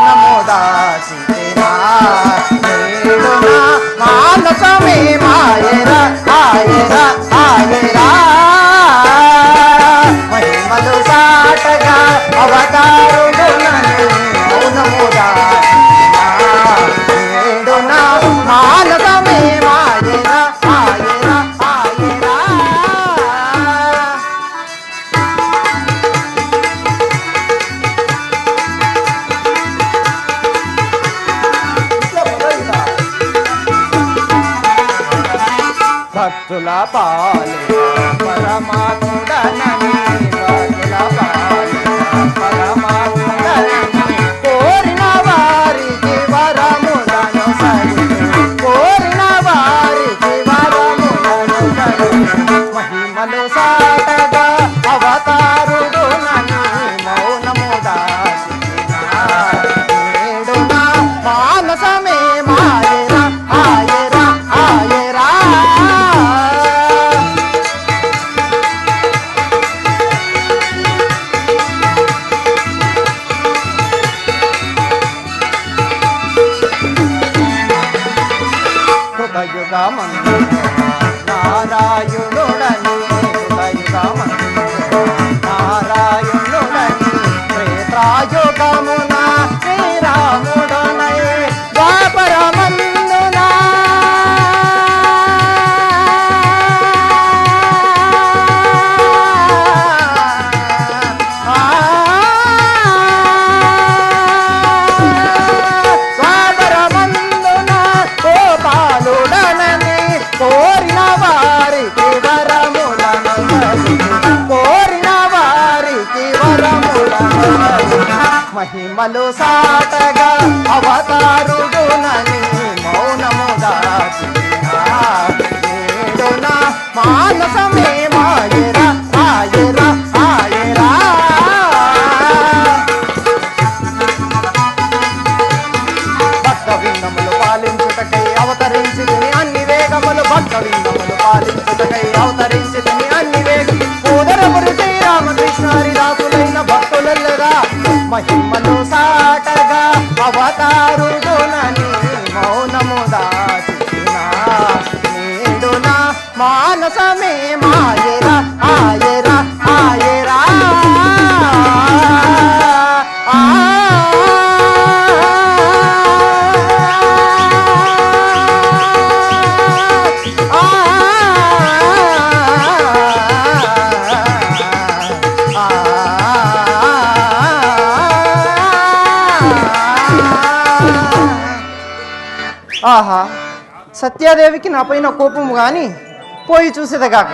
మౌనము దాచినా నేడు నా మానసమే మాయరా ఆయరా ఆయరా మహిమలు సాటగా అవతారుడు నన్ను మౌనము దాచినా నేడు నా మానసమే మాయరా ఆయరా ఆయరా భక్తుల పాలిట పరమాత్ముడనని భక్తుల పాలిట పరమాత్ముడనని కోరిన వారికి వరములను సరిచు కోరిన వారికి వరములను సరిచు మహిమలు సాటగా అవతారుడు నని మౌనము దాచినా నేడు నా మానసమే మాయరా ఆయరా ఆయరా కృతయుగమందు నారాయణుడని కృతయుగమందు నారాయణుడని త్రేతాయుగమున శ్రీరాముడనై ద్వాపరమందున ద్వాపరమందున గోపాలుడనని కోరిన వారికి వరములను కోరిన వారికి వరములను మహిమలు సాటగా అవతారుడు నని మౌనము దాచినా నేడు నా మానసమే మాయరా ఆయరా ఆయరా భక్త విన్నములు పాలించుటకై అవతరించితిని అన్ని వేగములు భక్త విన్నములు పాలించుటకై అవతరించితిని అన్ని వేగం ఉదరపురి శ్రీరామకృష్ణారిదాసులైన భక్తులెల్లరా మహిమలు సాటగా అవతారుడు నని మౌనము దాచినా నేడు నా మానసమే మాయరా ఆయరా ఆయరా ఆహా సత్యాదేవికి నా పైన కోపము గాని పోయి చూసేదగాక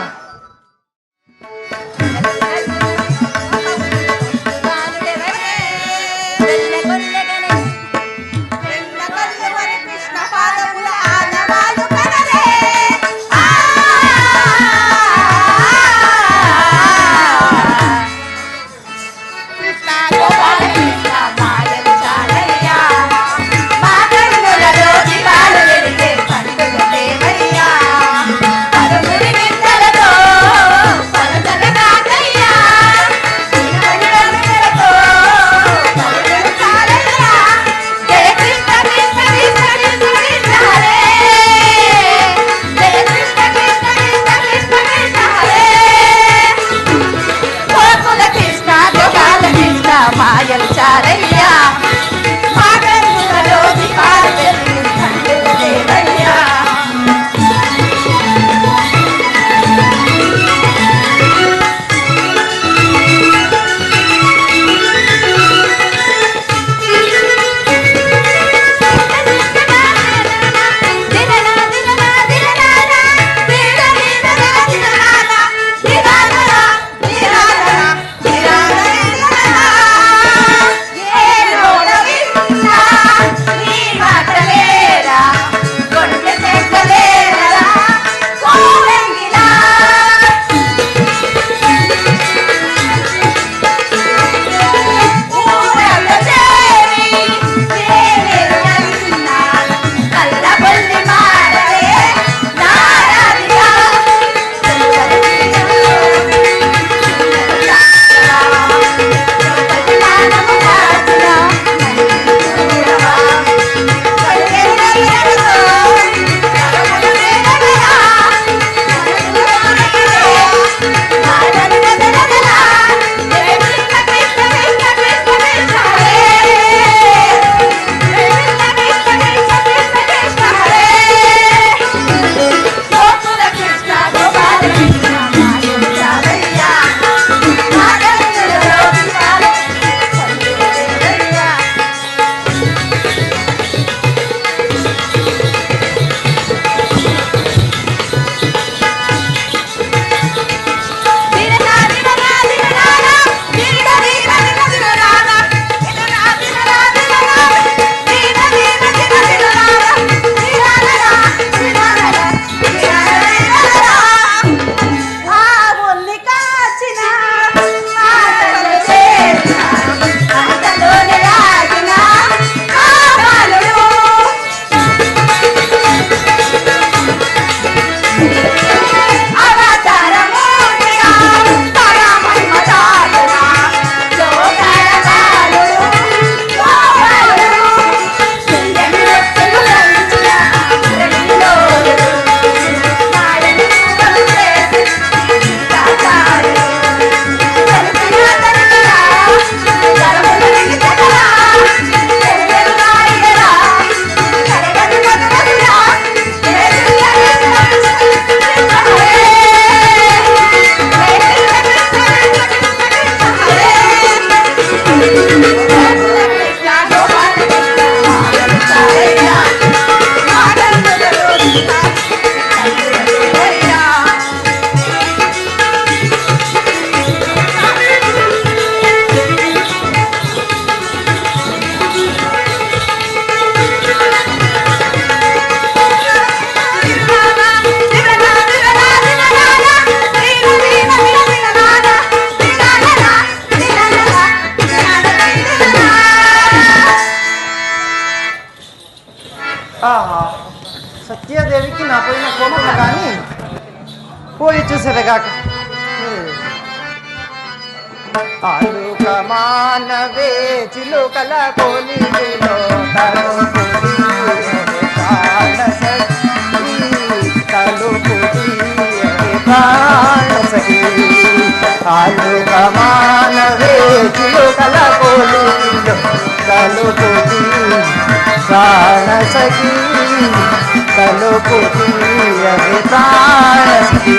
పరుగురి వింతలతో ఆహా, సత్యాదేవికి నా పైన కోపము కానీ పోయి చూసేదిగాక. ఆలుక మానవే చిలుకల కోలిలో ఆలుక మానవే చిలుకల కోలిలో తలుపుతి ప్రాణ సఖీ తలుపుతి ప్రాణ సఖీ.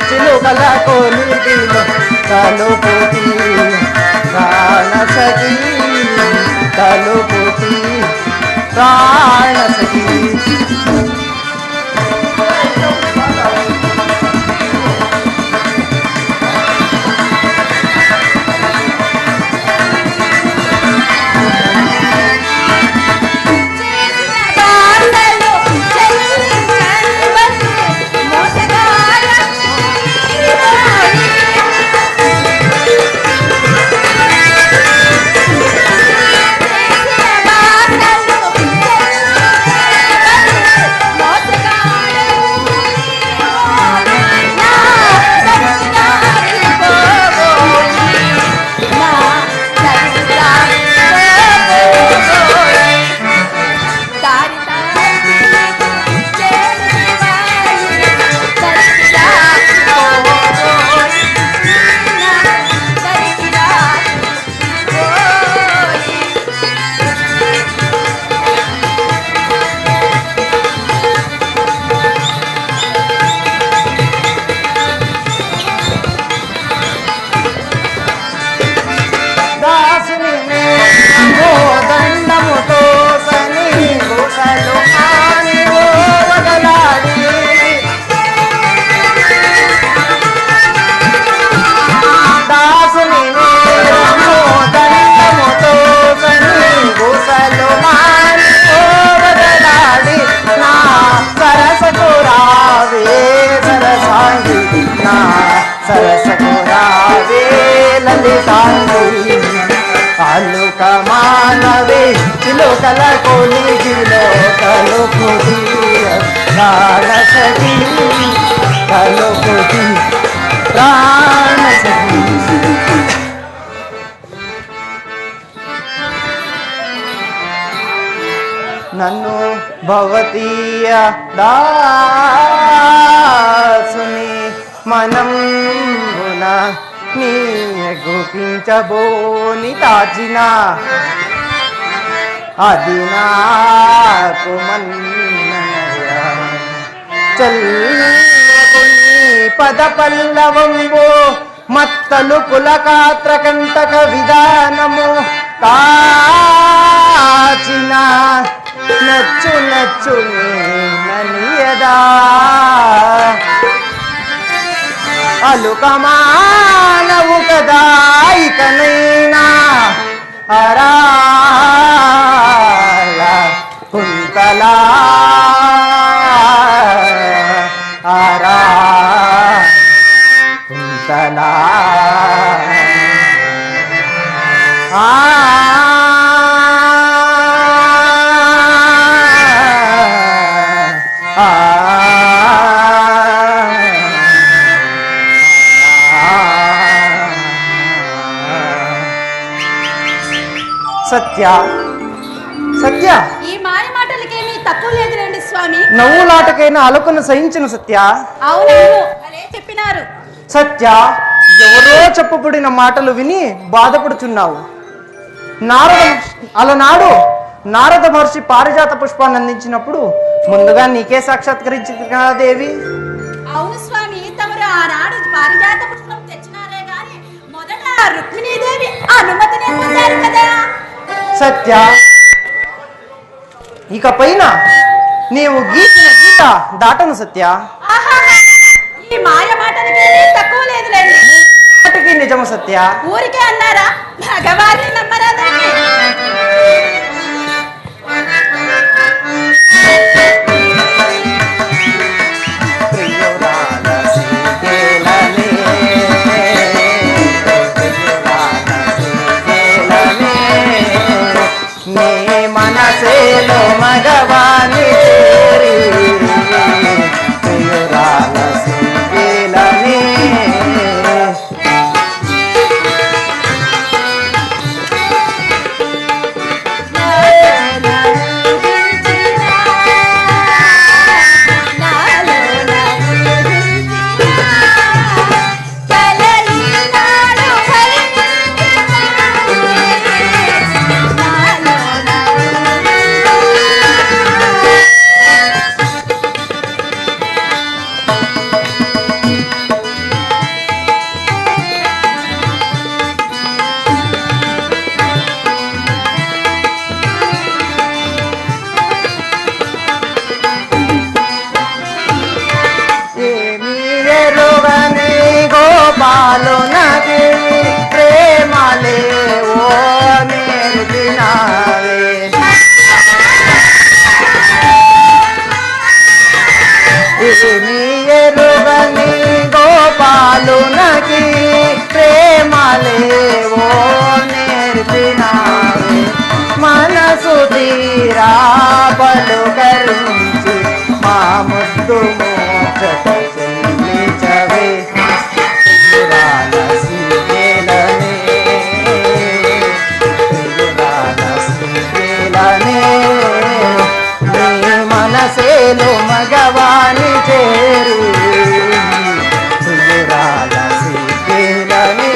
చిలుకల కోలిలో తలుపుతి ప్రాణ సఖీ తలుపుతి ప్రాణ సఖీ. ఆలుక మానవే చిలుకల కోలిలో తలుపుతి ప్రాణ సఖీ తలుపుతి ప్రాణ సఖీ. నన్ను భవతీయ దాసుని మనంబున నీ గుపించబోని తాచిన అది నాకు మన్ననయ చల్లని పద పల్లవంబో మత్తలు పులకాత్ర కంటక విధానము తాచిన నచ్చు నచ్చు ననియదా అలుక మానవు కదా ఇకనైనా అరాల కుంతలా అరా కుంతలా సత్య సత్య, ఈ మాయ మాటలకేమీ తక్కువ లేదు రండి స్వామి. నవ్వులాటకైనా అలుకును సహించిన సత్య. అవునవును అదే చెప్పినారు. సత్య, ఎవరో చెప్పబడిన మాటలు విని బాధపడుచున్నావు. అలనాడు నారద మహర్షి పారిజాత పుష్పాన్ని అందించినప్పుడు ముందుగా నీకే సాక్షాత్కరించింది కదా దేవి. అవును స్వామి, తమరు ఆనాడు పారిజాత పుష్పం తెచ్చినారే గాని మొదట రుక్మిణీదేవి అనుమతిని పొందారు కదా. సత్య, ఇక పైన నీవు గీచిన గీత దాటను సత్య. ఈ మాయ మాటలకి తక్కువ లేదులేండి. మాటకి నిజము సత్య. ఊరికే అన్నారా, భగవాన్ని నమ్మరాదండి. మనసేలో మగవాణి చేరి ప్రియురాల సింగిలనే. గోపాలునకి ప్రేమలే ఓ నేర్పినావే. ఏమి ఎరుగని గోపాలునకి ప్రేమలే ఓ నేర్పినావే. మనసు తీరా పలుకరించి మా ముద్దు మోక్ష చెల్లించవే. మనసేలు మగవాణి చేరు ప్రియురాల సిగ్గేలనే.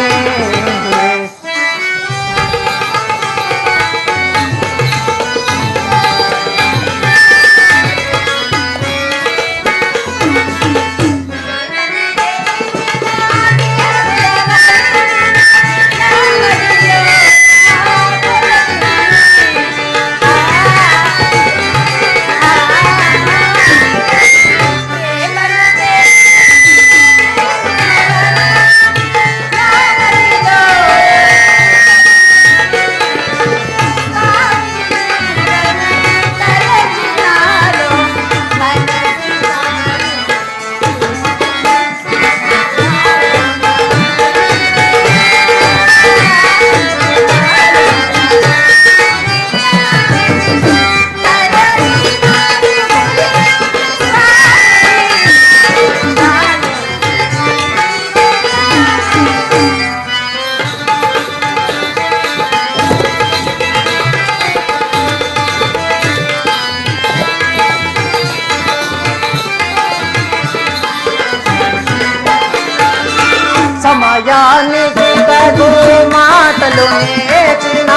సమయానికి తగు మాటలు నేర్చిన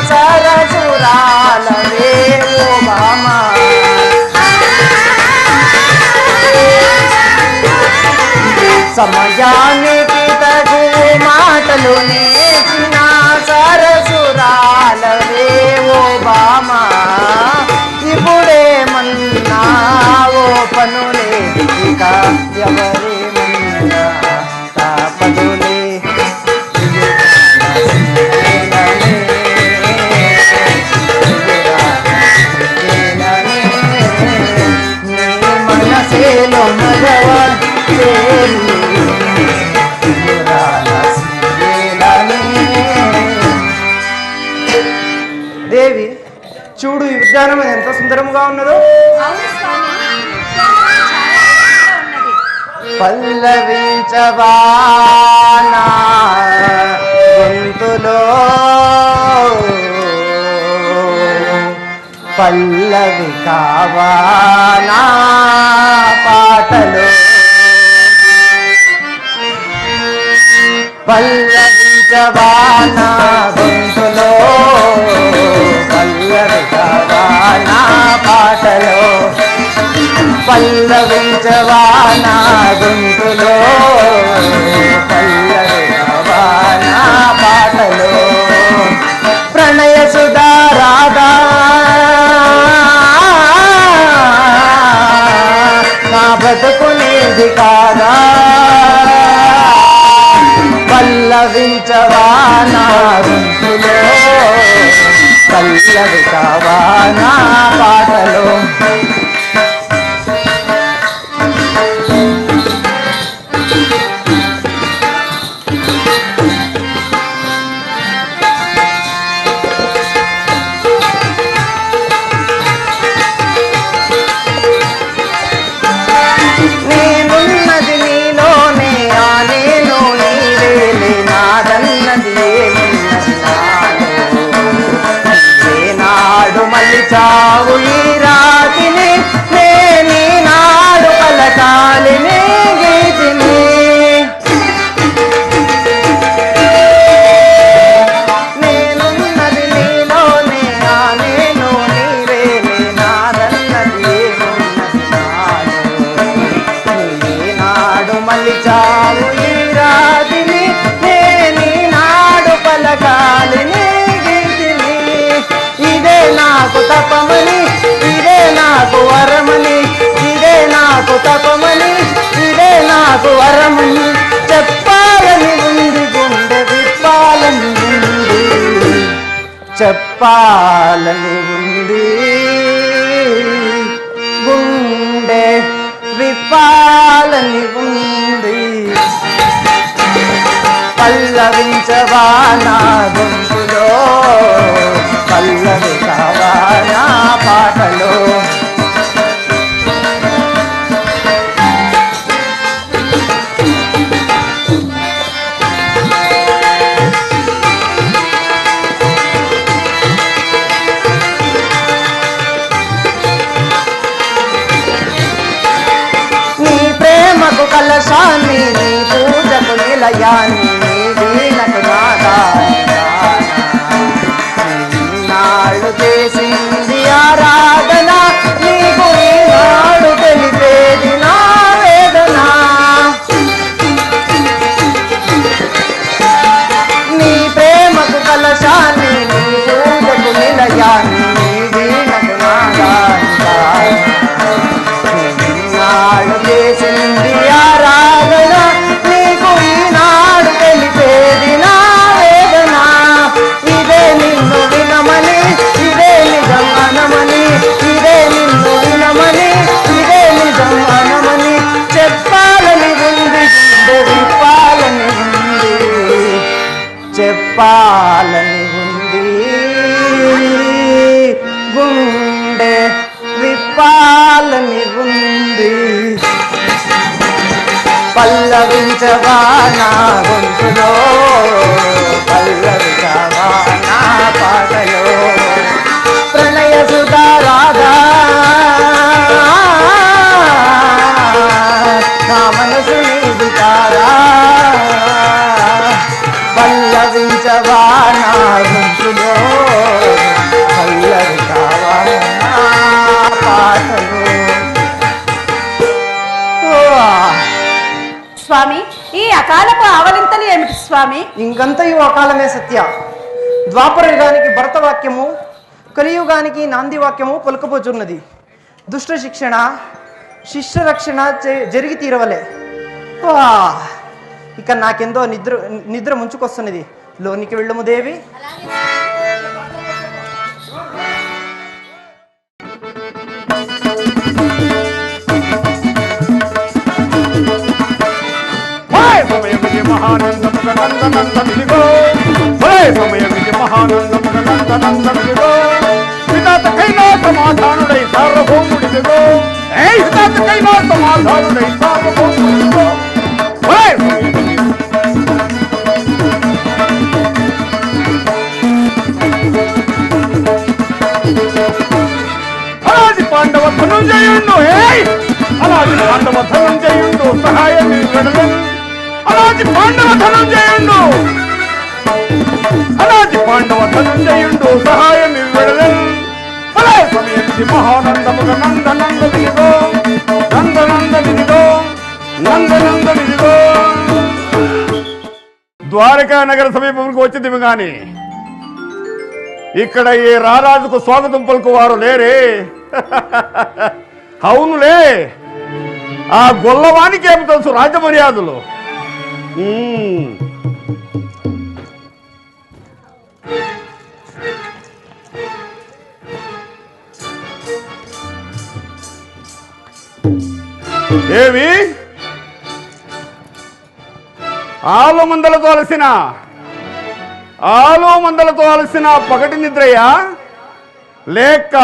సరసురాలవే ఓ బామా. సమయానికి తగు మాటలు నేర్చిన సరసురాలవే ఓ బామా. ఇప్పుడేమన్నా ఓ పనులే ఇక ఎవరేమన్నా పదులే. మనసేలో మగవాణి ఉద్యానం ఎంత సుందరముగా ఉన్నదో. అవును స్వామి, చాలా అందంగా ఉన్నది. పల్లవించవా నా గొంతులో పల్లవి కావా నా పాటలో పల్లవించవా నా గొంతులో పల్లవి కావా నా పాటలో పల్లవించవా నా గొంతులో పల్లవి కావా నా పాటలో ప్రణయ సుధా రాధా నా బ్రతుకునేది కాదా పల్లవించవా నా గొంతులో పల్లవి కావా నా పాటలో నేనున్నది నీలోనే ఆ నేను నీవేలే నాదన్నది ఏమున్నది నాలో నాడు మళ్ళీ చావు ఈ రాతిని నేనీ నాడు పలకాలిని గీతిని నేనున్నది నీలోనే ఆ నేను నీవేలే నాదన్నది ఏమున్నది నాలో మళ్ళీ చావు ఈ రాతిని నేనీ నాడు పలకాలిని గీతిని ఇదే నాకు తపమని ఇదే నాకు వరమని ఇదే నాకు తపమని ఇదే నాకు వరమని చెప్పాలని ఉంది గుండె విప్పాలని ఉంది చెప్పాలని ఉంది గుండె విప్పాలని ఉంది పల్లవించవా నా గొంతులో పల్లవి కావా నా పాటలో నీ ప్రేమకు కలశాన్ని నీ పూజకు నిలయాన్ని నీ వీణకు నాదాన్ని నాడు చేసింది ఆరాధన నీకు ఈనాడు తెలిపేది నా వేదన నీ ప్రేమకు కలశాన్ని నీ పూజకు నిలయాన్ని నీ వీణకు నాదాన్ని నాడు చేసింది ఆరాధన నీకు ఈనాడు తెలిపేది నా వేదన ఇదే నిన్ను వినమని ఇదే నిజం అనమని ఇదే నిన్ను వినమని ఇదే నిజం అనమని చెప్పాలని ఉంది గుండె విప్పాలని ఉంది చెప్పాలని ఉంది గుండె విప్పాలని ఉంది పల్లవించవా నా గొంతులో పల్లవి కావా నా పాటలో ప్రణయ సుధా రాధా నా మనసు నీది కాదా పల్లవించవా నా గొంతులో పల్లవి కావా నా పాటలో స్వామి, ఈ అకాలపు ఆవలింతలు ఏమిటి స్వామి? ఇంకంతయు అకాలమే సత్య. ద్వాపర యుగానికి భరతవాక్యము, కలియుగానికి నాంది వాక్యము పలుకపోచున్నది. దుష్ట శిక్షణ, శిష్య రక్షణ జరిగి తీరవలే. ఇక నాకెందో నిద్ర ముంచుకొస్తున్నది. లోనికి వెళ్ళము దేవి. మహానందముగో పితా హితాతకైనా సమాధానుడై సార్వభౌముడిదిగో హితాతకైనా సమాధానుడై సార్వభౌముడిదిగో అలాది పాండవ ధనుంజయుండు అలాది పాండవ ధనుంజయుండు సహాయం విడదను అలాది పాండవ ధనుంజయుండు అలాది పాండవ ధనుంజయుండు సహాయం విడదను అలా సమయంతి మహానందముగ నందనంద విదిగో నందనంద విదిగో నందనంద విదిగో. ద్వారకా నగర సమీపంకి వచ్చింది గాని ఇక్కడ ఏ రారాజుకు స్వాగతం పలుకు వారు లేరే. అవునులే, ఆ గొల్లవానికి ఏమి తెలుసు రాజమర్యాదలు. ఏవి ఆలు మందలతో అలసిన పగటి నిద్రయా లేక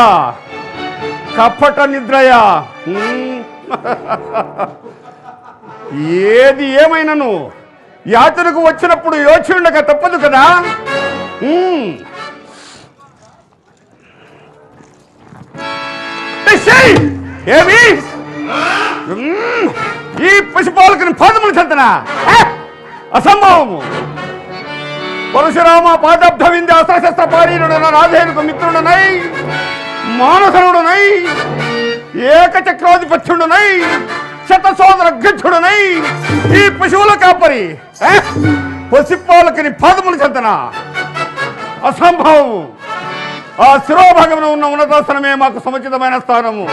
కపట నిద్రయా? ఏది ఏమైనను యాత్రకు వచ్చినప్పుడు యోచి ఉండక తప్పదు కదా. ఏమి ఈ పశుపాలకుని పాదములు చెంతనా? అసంభవము. పరశురామ పాదబ్ధ వింధ్య అస్త్రశస్త్ర పారీనుడన రాధేనుకు మిత్రుడనై మానసనుడనై ఏకచక్రాధిపత్యుడనై శతసోదర గచ్చుడనై ఈ పశువుల కాపరి పశుపాలకుని పాదములు చెంతనా? అసంభవము. ఆ శిరోభాగమున ఉన్న ఉన్నతాసనమే మాకు సముచితమైన స్థానము.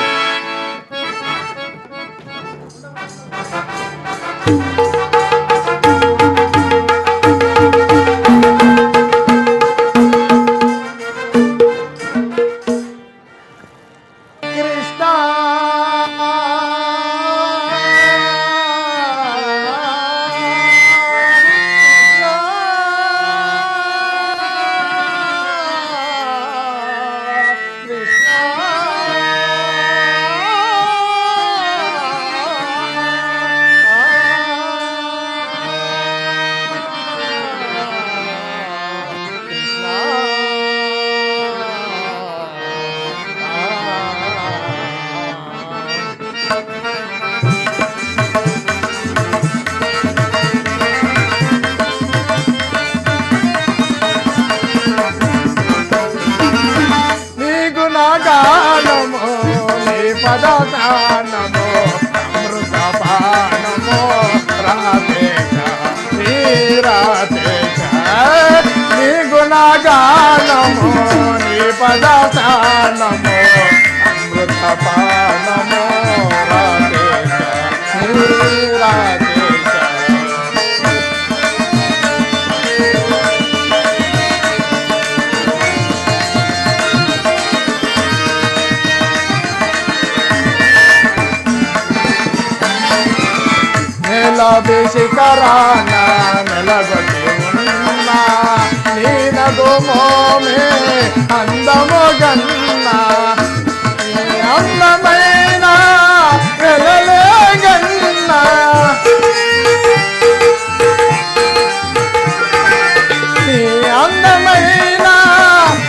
పదదానమో అమృతపానమో రాధేశ శ్రీరాధేశ నీ గుణగానమో నీ పదదానమో అమృతపానమో రాధేశ శ్రీరాధేశ. శిఖరాన నెలగొట్టి ఉన్నా నీ నగుమోమే అందము గన్నా అందమైన వెలలే గన్నా నీ అందమైన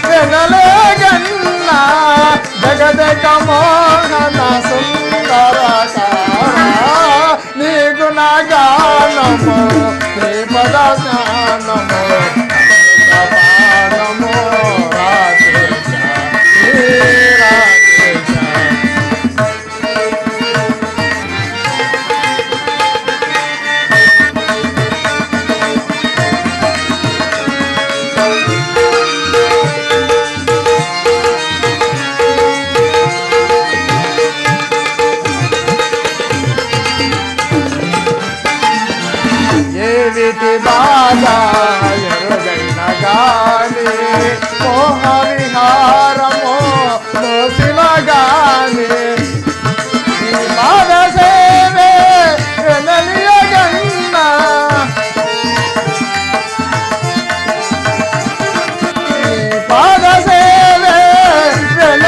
వెలలే గన్నా జగదక మోహన సుందరకా నీ గుణగానమో నీ పదజ్ఞానమో అమృతపానమో రాధేశ శ్రీరాధేశ. ఏవిటి బాగా ఎరుగైన గాని మోహ విహారమో మోసిన గాని బాధ సేవే వెనలియగన్నా పాద సేవే వెన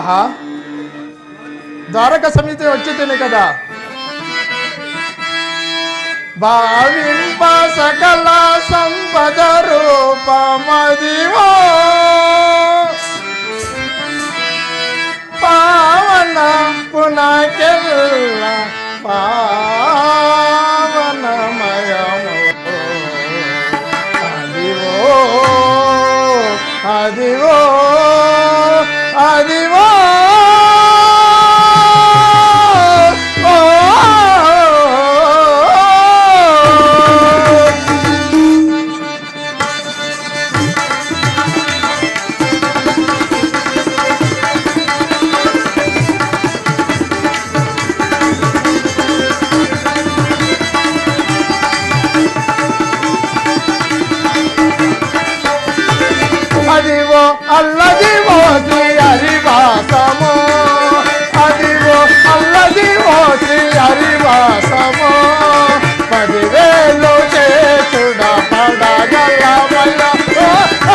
ఆహా, ద్వారక సమితి వచ్చి తిని కదా. భావింప సకల సంపద రూపమదివో పావన పునకెల్ల పావనమయము అదివో అదివో అదివో అదివో అల్లదివో శ్రీ హరివాసము అదివో అల్లదివో శ్రీ హరివాసము 10,000 చేసుడ పడగలమయ్య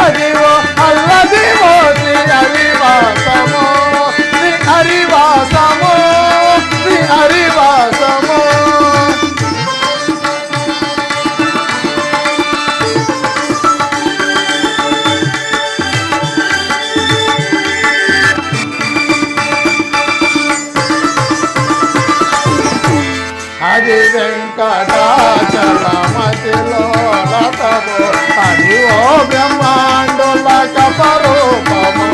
అదివో అల్లదివో శ్రీ హరివాసము శ్రీ హరివాసము శ్రీ హరివాసము అది వెంకటాచలమతిలో లతము అది ఓ బ్రహ్మాండుల కపరూపము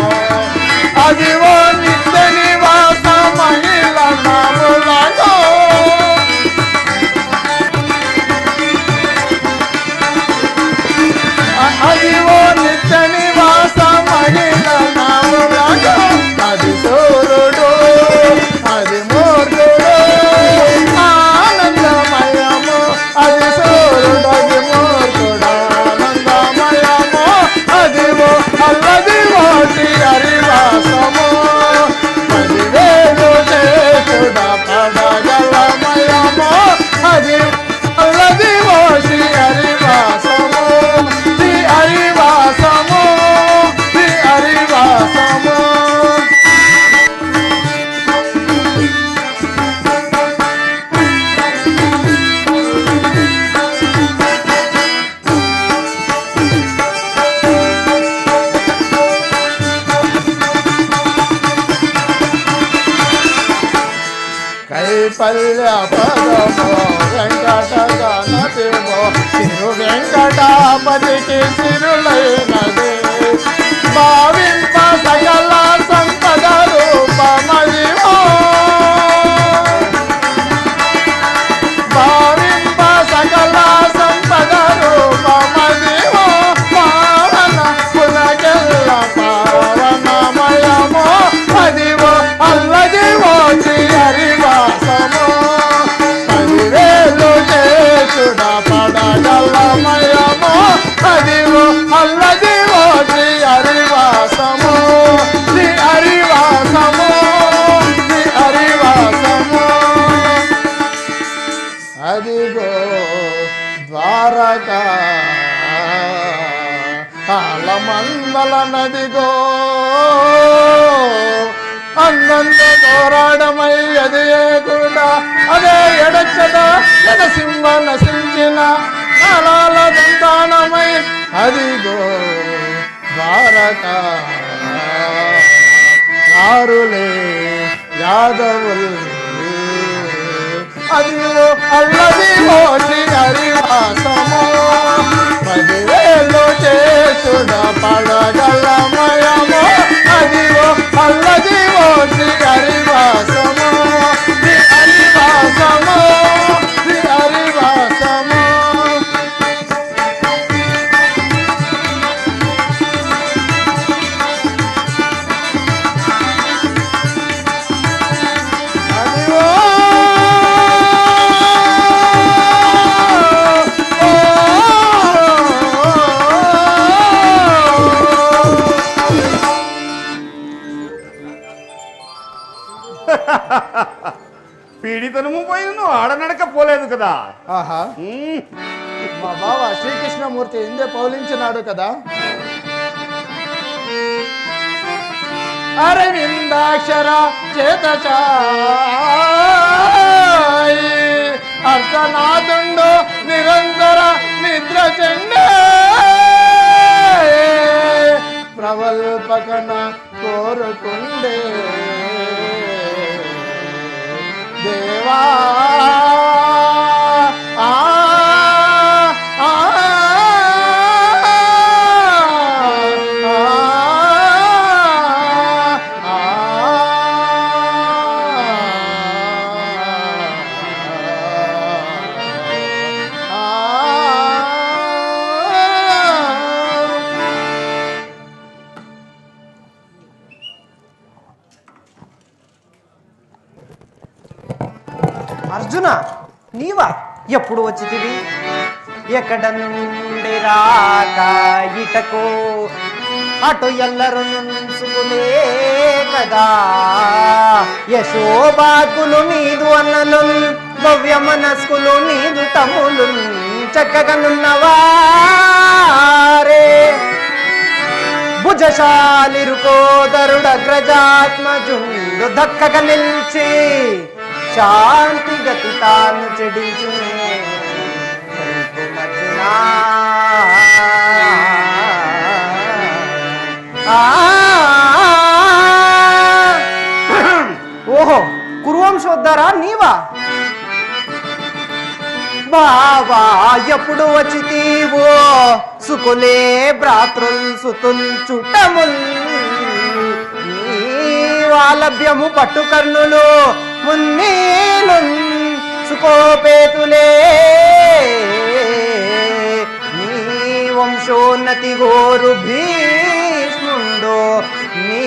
అది ఓ నిత్య నివాస మహిళ నాములకు అది ఓ నిత్య నివాస మహిళ నాములకు అది సూర్యుడు అది మూర్ఖుడు ఆనందమయము అది సూర్యుడు అది మూర్ఖుడు ఆనందమయము అదివో అల్లదివో శ్రీ హరివాసము 10,000 చేసుడ పడగలమయము అది అల్లదివో శ్రీ హరివాసము శ్రీ హరివాసము శ్రీ హరివాసము కైపల్య పదమో వెంకట గణతివో తిరు వెంకటాపతికి సిరులైనది భావింప సకల సంపద రూపమదివో భావింప సకల సంపద రూపమదివో పావన పునకెల్ల పావనమయమో అదివో అల్లదివో శ్రీ హరివాసము 10,000 చేసుడ పడగలమయమో అదివో అల్లదివో శ్రీ హరివాసము శ్రీ హరివాసము శ్రీ హరివాసము అదిగో ద్వారకా ఆలమందల నదిగో అందంతో పోరాడమై అది కూడా అదే ఎడచ్చద ఎడసింహ నశించిన నలాల దంతానమై అదిగో ద్వారకా వారులే యాదవులు అదివో అల్లదివో శ్రీ హరివాసము 10,000 చేసుడ పడగలమయము అదివో అల్లదివో శ్రీ హరివాసము శ్రీ హరివాసము శ్రీ హరివాసము అదివో పీడితనము పోయిన ఆడనడక పోలేదు కదా. ఆహా, మా బావ శ్రీకృష్ణమూర్తి ఇందే పౌలించినాడు కదా. అరవిందాక్షర చేత అర్ధనాథుండు నిరంతర నిద్ర చెండే ప్రవల్పకన కోరుకుండే దేవా అర్జున నీవా ఎప్పుడు వచ్చితివి? ఎక్కడ నుండి రాక ఇటకు అటు ఎల్లరు నుంచుకునే కదా యశోబాకులు నీదు అన్నలు భవ్య మనస్కులు నీదు తమ్ములు చక్కగనున్నవారే భుజశాలిరుకోదరుడగ్రజాత్మజుండు దక్కగ నిల్చి శాంతి గతి తాను చెడించునే ఓహో కురువంశోద్ధారా నీవా? బావా ఎప్పుడు వచ్చితీవో సుకులే భ్రాతృల్ సుతుల్ చుట్టముల్ నీవాలభ్యము పట్టుకర్ణులు మున్నీలు సుకోపేతులే నీ వంశోన్నతి గోరు భీష్ముండు నీ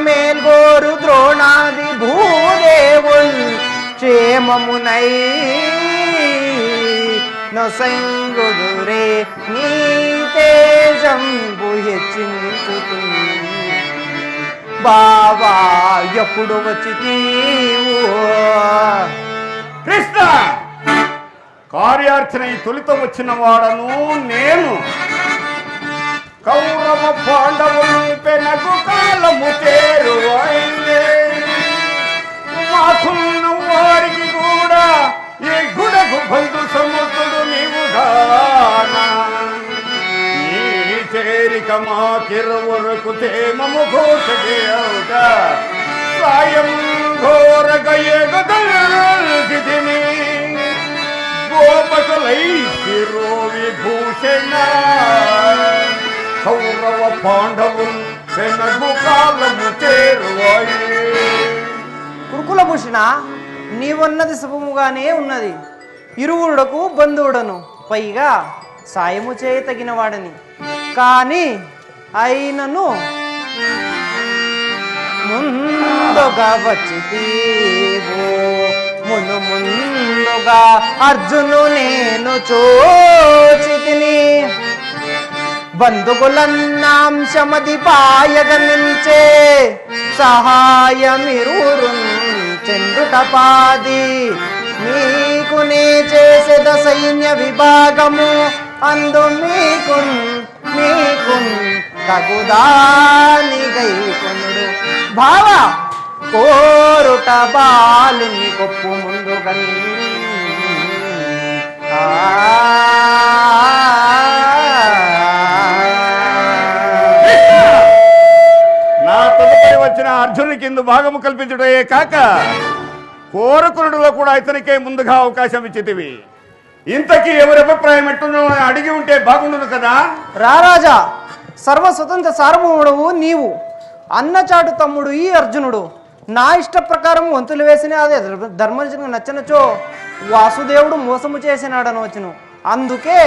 మేల్గోరు ద్రోణాది భూదేవుల్ క్షేమమునై నొసంగుదురే నీ తేజంబు హెచ్చించుతుంది. బావా ఎప్పుడు వచ్చితీవు? కృష్ణ కార్యార్చన తొలిత వచ్చిన వాడను నేను. కౌరవ పాండవులు పెనకు కాలము చేరువైలే మాకున్న వారికి కూడా ఈ గుడకు బంధు సముద్రుడు నీవుగానా ఈ చేరిక మాకిరువురకు తేమము ఘోషగేయౌట సాయం ఘోరగయగదల్గితిని గోపకులై శిరో విభూషణ కౌరవ పాండవులు పెనగు కాలము చేరువాయి. కురుకులభూషణ నీవున్నది శుభముగానే ఉన్నది. ఇరువురుడకు బంధువుడను, పైగా సాయము చేయ తగిన వాడని. కానీ అయినను ముందుగా వచ్చితీవు ముందుగా అర్జును నేను చూచితిని బంధుకులన్నాంశమది పాయగనించే సహాయమిరురు చెందుటపాది మీకు నే చేసేద సైన్య విభాగము అందు మీకు తగుదాని గైకొనుడు భావ కోరుట బాలుని కొప్పు ముందుగా నా తదుపరి వచ్చిన అర్జునునికి ఇందు భాగము కల్పించుటే కాక కోరకురుడులో కూడా ఇతనికే ముందుగా అవకాశం ఇచ్చితివి. ఇంతకీ ఎవరి అభిప్రాయం ఎట్టునో అడిగి ఉంటే బాగుండును కదా. రారాజా, సర్వస్వతంత్ర సార్వభౌముడవు నీవు, అన్నచాటు తమ్ముడు ఈ అర్జునుడు. నా ఇష్ట ప్రకారం వంతులు వేసిన అదే ధర్మజునికి నచ్చనచో వాసుదేవుడు మోసము చేసినాడనవచ్చును. అందుకే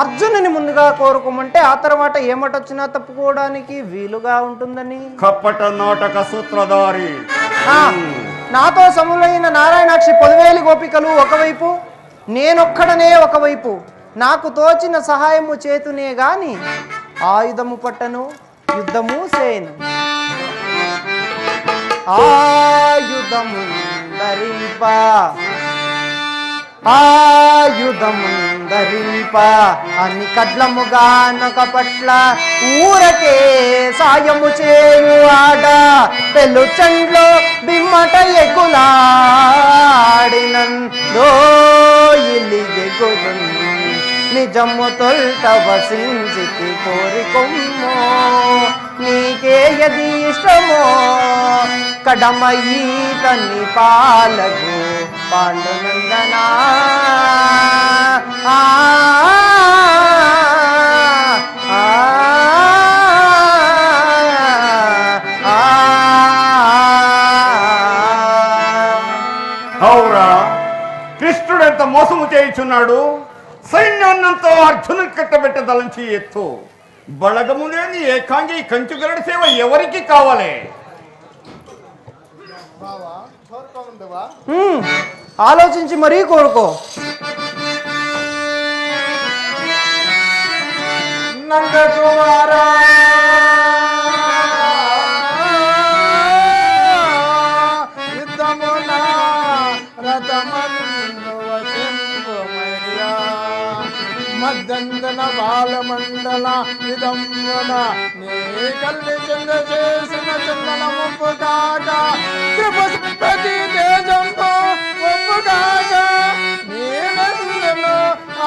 అర్జునుని ముందుగా కోరుకోమంటే ఆ తర్వాత ఏమటొచ్చినా తప్పుకోవడానికి వీలుగా ఉంటుందని. కప్పట నాటక సూత్రధారి నాతో సములైన నారాయణాక్షి 10,000 గోపికలు ఒకవైపు, నేనొక్కడనే ఒకవైపు. నాకు తోచిన సహాయము చేతునే గాని ఆయుధము పట్టను, యుద్ధము చేయను. ఆయుధము ధరింప ఆయుధముందరింప అని కడ్లముగానొక పట్ల ఊరకే సాయము చేయు ఆడ పెలుచండ్లో బిమ్మట ఎగులాడినందో ఇలి ఎగులు నిజము తొల్ట వసించికి కోరికొమ్మో నీకే యది ఇష్టమో కడమయీతని పాలగు పాండునందనా ఆ హౌరా కృష్ణుడు ఎంత మోసము చేయుచున్నాడు. సైన్యాన్నంతో అర్జును కట్టబెట్ట దలంచి ఎత్తు బళగము లేని ఏకాంగి కంచుగరడి సేవ ఎవరికి కావాలి? ఆలోచించి మరీ కోరుకో. నందకుమారా యుద్ధమునా రథమన్ను వశింపుమయ్యా మద్దందన బాలమండల విధమున నీ కల్లి చెంద చేసిన చందన ఒప్పుగాక కృప ప్రతి తేజంతో ఒప్పుగాక నీ నందులో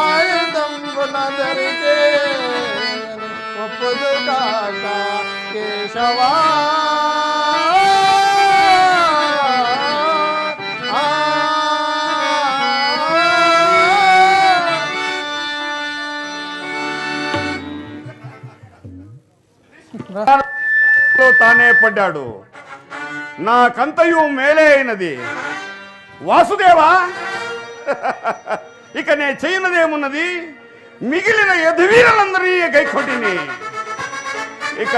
ఆయుధంబున ధరితే ఒప్పుదుగాక కేశవా తానే పడ్డాడు. నాకంతయు మేలే అయినది. వాసుదేవా, ఇక నే చేయనదేమున్నది? మిగిలిన యధువీరులందరినీ గైకొట్టిని. ఇక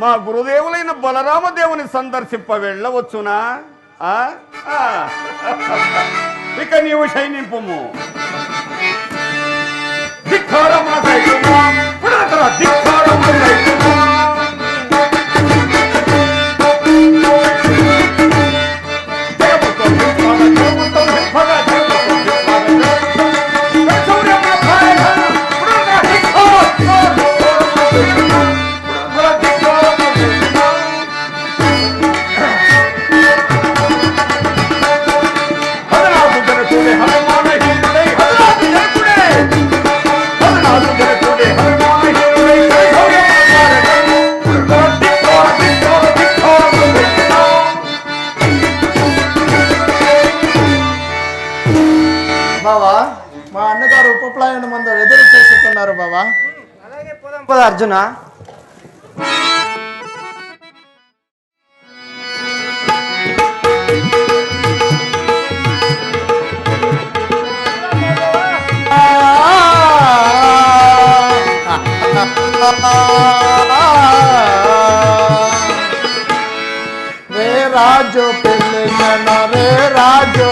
మా గురుదేవులైన బలరామదేవుని సందర్శింప వెళ్ళవచ్చునా? ఇక నీవు శయనింపుము. ధిక్కారమున సైతుమా, పునరతర ధిక్కారమున సైతుమా. బావా, మా అన్నగారు ఉపప్లాయన ముందు ఎదురు చేస్తున్నారు బావా. అలాగే పోదాం పద అర్జున. రే రాజు పిల్లన రే రాజు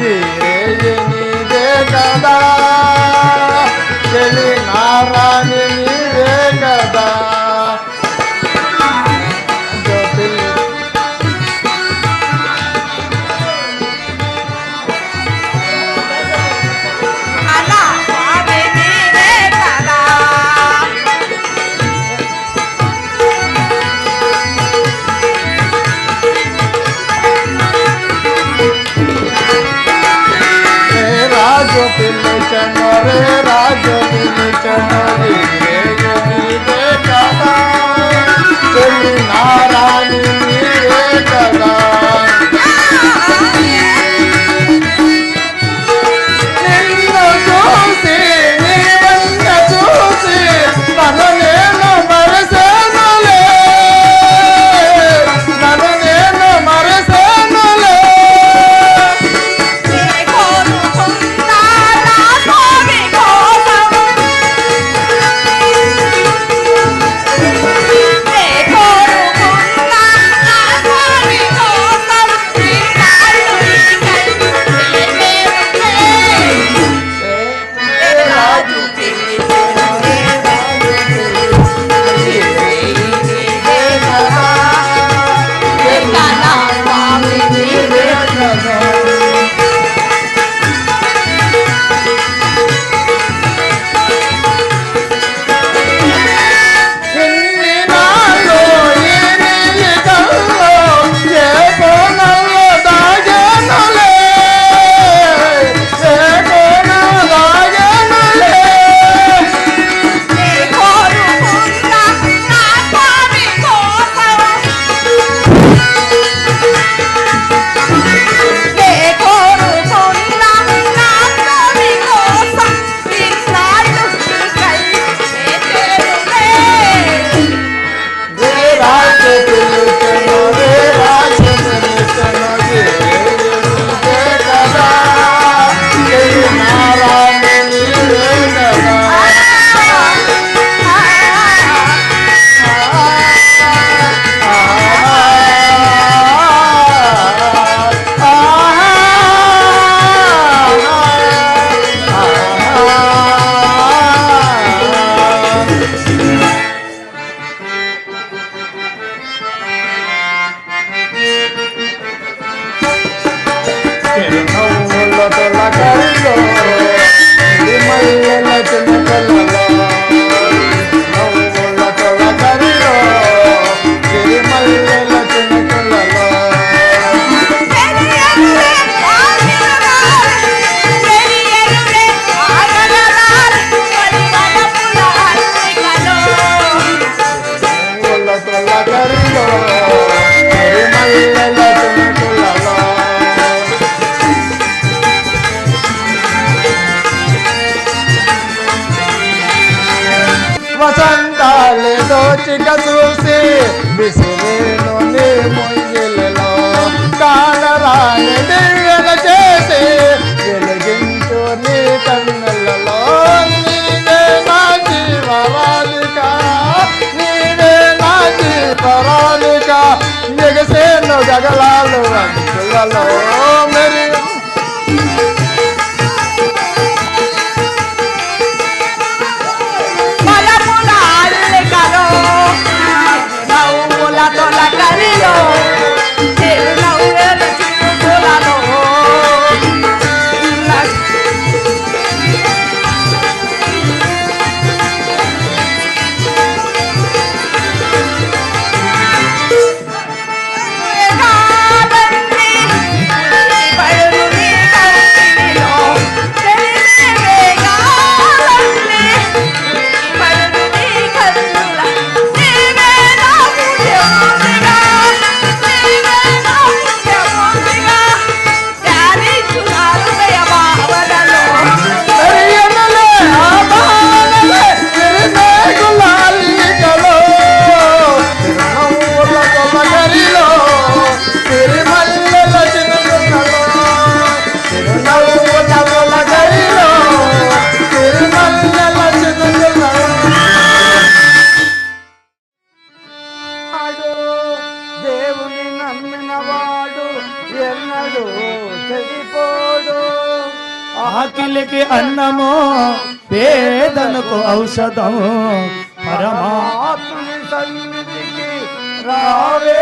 నీదే కదా చెలి నారాయణ నీవే కదా అలా స్వామి నీవే కదా రే రాజు పిలిచను రే రాజు పిలిచను గాలి దోచిక చూసి విసిరేను నీ ముంగిలలో కానరాని దివ్యల చేసి వెలిగించు నీ కన్నులలో నీవే నా జీవరాలిక నీవే నా జీవరాలిక ఎగసేను గగలాలు అంచులలో మెరి దేవుని నమ్మినవాడు ఎన్నడు చెడిపోడు ఆకిలికి అన్నము పేదలకు ఔషధం పరమాత్ముని సన్నిధికి రావే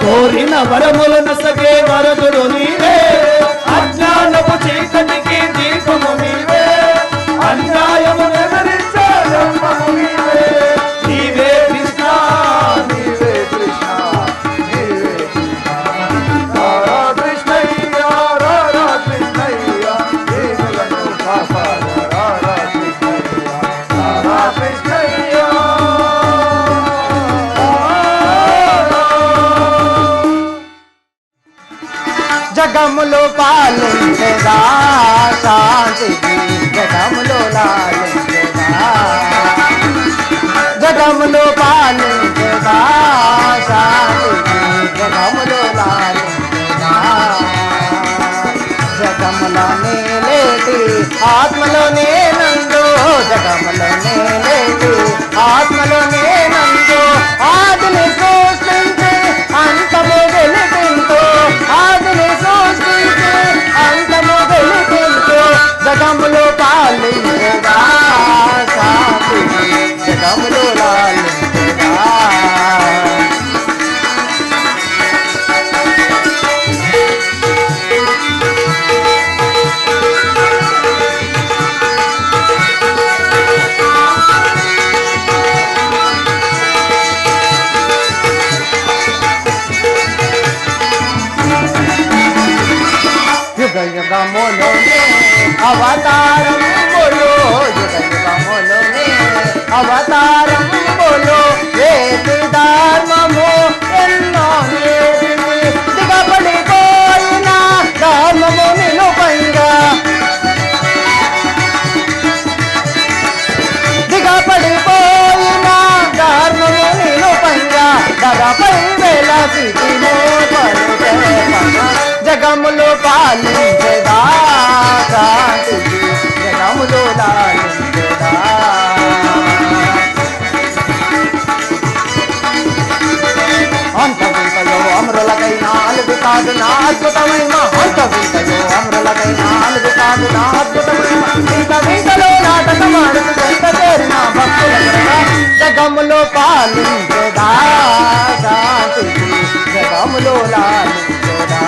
కోరిన వరములను సగే వరదుడు నీవే అజ్ఞానపు చీకటికి దీపము నీవే అన్యాయము ఎదిరించే ధర్మము నీవే నీవే కృష్ణ నీవే కృష్ణ నీవే కృష్ణ రారా కృష్ణయ్య రారా కృష్ణయ్య దీనులను కాపాడ రారా కృష్ణయ్య రారా కృష్ణయ్య జగములు పాలించగా శాంతికి జగములు లాలించగా జగములు పాలించగా శాంతికి జగములు లాలించగా జగములోనే లేటి ఆత్మలోనే నందు జగములోనే లేటి ఆత్మలోనే నందు ఆదిని సృష్టించి అంతము వెలిగించు ఆదిని సృష్టించి అంతము వెలిగించు జగములు పాలించగా శాంతికి జగములు లాలించగా యుగ యుగములోనే అవతారములు యుగ యుగములోనే అవతారములు వేది ధర్మము ఎన్నో నేటికి దిగబడిపోయిన ధర్మము నిలుపంగా దిగబడిపోయిన ధర్మము నిలుపంగా ధరపై వెలసిటి జగములు పాలించదా శాంతికి జగములు లాలించదా అంత వింతలో అమరులకై నాలుగు కాదు నా అద్భుతమైన అంత వింతలో అమరులకై నాలుగు కాదు నా అద్భుతమైన ఇంత వింతలో నాటకమాడుతూ ఎంత చేరిన భక్తుల జగములో పాలించెదా శాంతికి జగములో లాలించెదా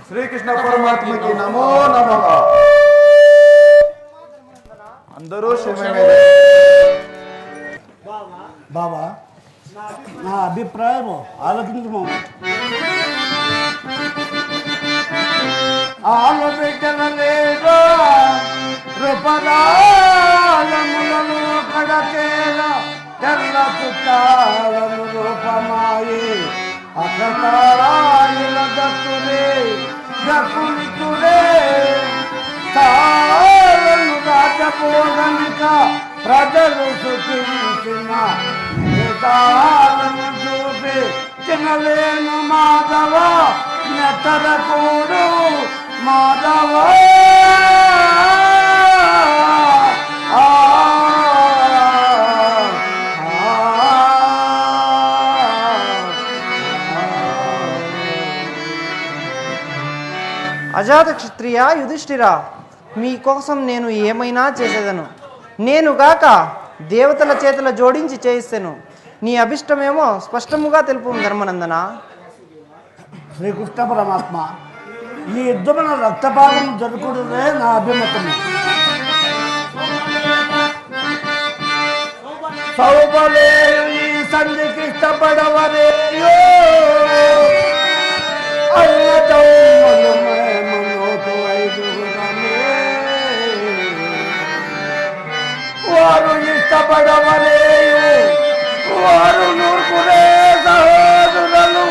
శ్రీకృష్ణ పరమాత్మకి నమో నమః. అందరూ క్షేమమే. బాబా నా అభిప్రాయము ఆలోచించము. ఆలోచించలేదు రూపరాలములను కడకేల తెల్ల చుట్టాలను రూపమాయి అకటారాయిల దత్తులే దక్కులే తాళను రాజపోగనిక ప్రజలు సుఖించిన తాళను చూపి చిన్నలేను మాధవ నెత్తరకూడు మాధవ అజాత క్షత్రియ యుధిష్ఠిరా, మీకోసం నేను ఏమైనా చేసేదను. నేను గాక దేవతల చేతుల జోడించి చేయిస్తాను. నీ అభిష్టమేమో స్పష్టముగా తెలుపు ధర్మనందన. శ్రీకృష్ణ పరమాత్మ, ఈ యుద్ధమున రక్తపాతం జరుపుకునే నా అభిమతము. సౌబలేయు ఈ సంధికి ఇష్టపడవరేయో అన్నదమ్ములు మేమునోటు ఐదుగురమే. వారు ఇష్టపడవలేయు వారు నూర్పురే సహోదరులు